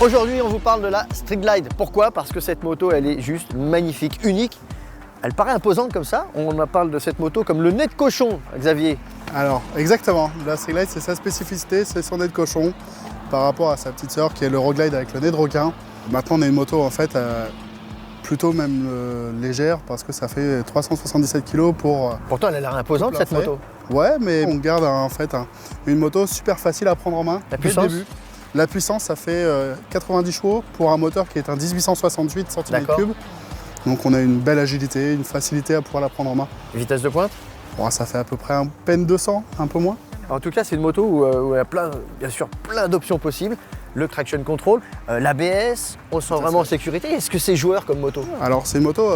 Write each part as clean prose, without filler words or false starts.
Aujourd'hui, on vous parle de la Street Glide. Pourquoi? Parce que cette moto, elle est juste magnifique, unique. Elle paraît imposante comme ça. On parle de cette moto comme le nez de cochon, Xavier. Alors, exactement. La Street Glide, c'est sa spécificité, c'est son nez de cochon par rapport à sa petite sœur qui est l'Euroglide avec le nez de requin. Maintenant, on a une moto en fait plutôt même légère parce que ça fait 377 kg pour... Pourtant, elle a l'air imposante cette moto. Ouais, mais on garde en fait une moto super facile à prendre en main. La puissance? Début. La puissance, ça fait 90 chevaux pour un moteur qui est un 1868 cm3. Donc on a une belle agilité, une facilité à pouvoir la prendre en main. Vitesse de pointe? Bon, ça fait à peu près peine 200, un peu moins. En tout cas, c'est une moto où il y a bien sûr plein d'options possibles. Le traction control, l'ABS, on se sent vraiment en sécurité. Est-ce que c'est joueur comme moto? Alors c'est une moto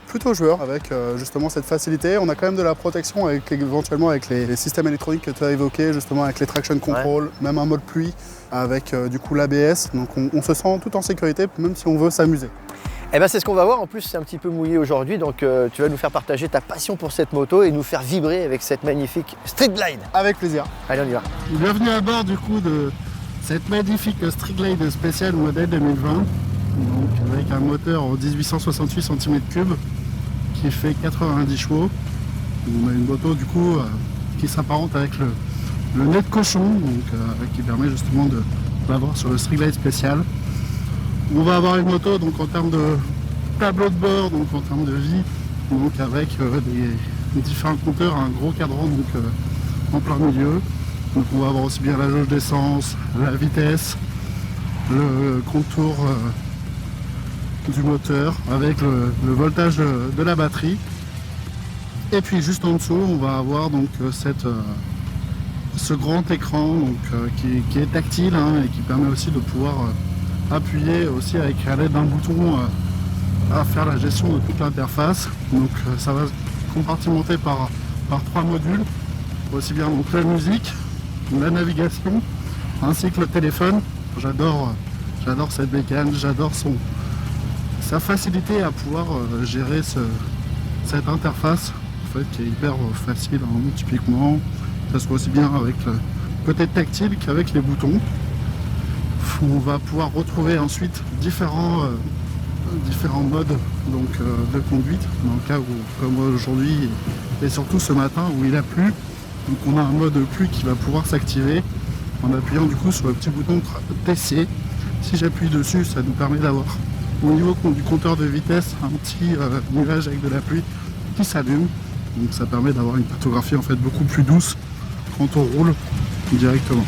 plutôt joueur avec justement cette facilité. On a quand même de la protection éventuellement avec les systèmes électroniques que tu as évoqués, justement avec les traction control, même un mode pluie avec du coup l'ABS. Donc on se sent tout en sécurité même si on veut s'amuser. Eh ben c'est ce qu'on va voir. En plus, c'est un petit peu mouillé aujourd'hui, donc tu vas nous faire partager ta passion pour cette moto et nous faire vibrer avec cette magnifique Street Glide. Avec plaisir. Allez, on y va. Bienvenue à bord du coup de cette magnifique Street Glide spéciale modèle 2020, donc avec un moteur en 1868 cm3 qui fait 90 chevaux. On a une moto du coup qui s'apparente avec le nez de cochon, donc qui permet justement de l'avoir sur le Street Glide spécial. On va avoir une moto donc en termes de tableau de bord, donc en termes de vie, donc avec des différents compteurs, un gros cadran donc en plein milieu. Donc on va avoir aussi bien la jauge d'essence, la vitesse, le contour du moteur avec le voltage de la batterie. Et puis juste en dessous, on va avoir donc ce grand écran donc, qui est tactile et qui permet aussi de pouvoir appuyer aussi avec à l'aide d'un bouton à faire la gestion de toute l'interface. Donc ça va compartimenter par 3 modules, aussi bien donc la musique, la navigation, ainsi que le téléphone. J'adore cette bécane, j'adore sa facilité à pouvoir gérer cette interface en fait, qui est hyper facile typiquement, que ce soit aussi bien avec le côté tactile qu'avec les boutons. On va pouvoir retrouver ensuite différents modes donc, de conduite, dans le cas où, comme aujourd'hui et surtout ce matin où il a plu. Donc on a un mode pluie qui va pouvoir s'activer en appuyant du coup sur le petit bouton TC. Si j'appuie dessus, ça nous permet d'avoir au niveau du compteur de vitesse un petit nuage avec de la pluie qui s'allume. Donc ça permet d'avoir une photographie en fait beaucoup plus douce quand on roule directement.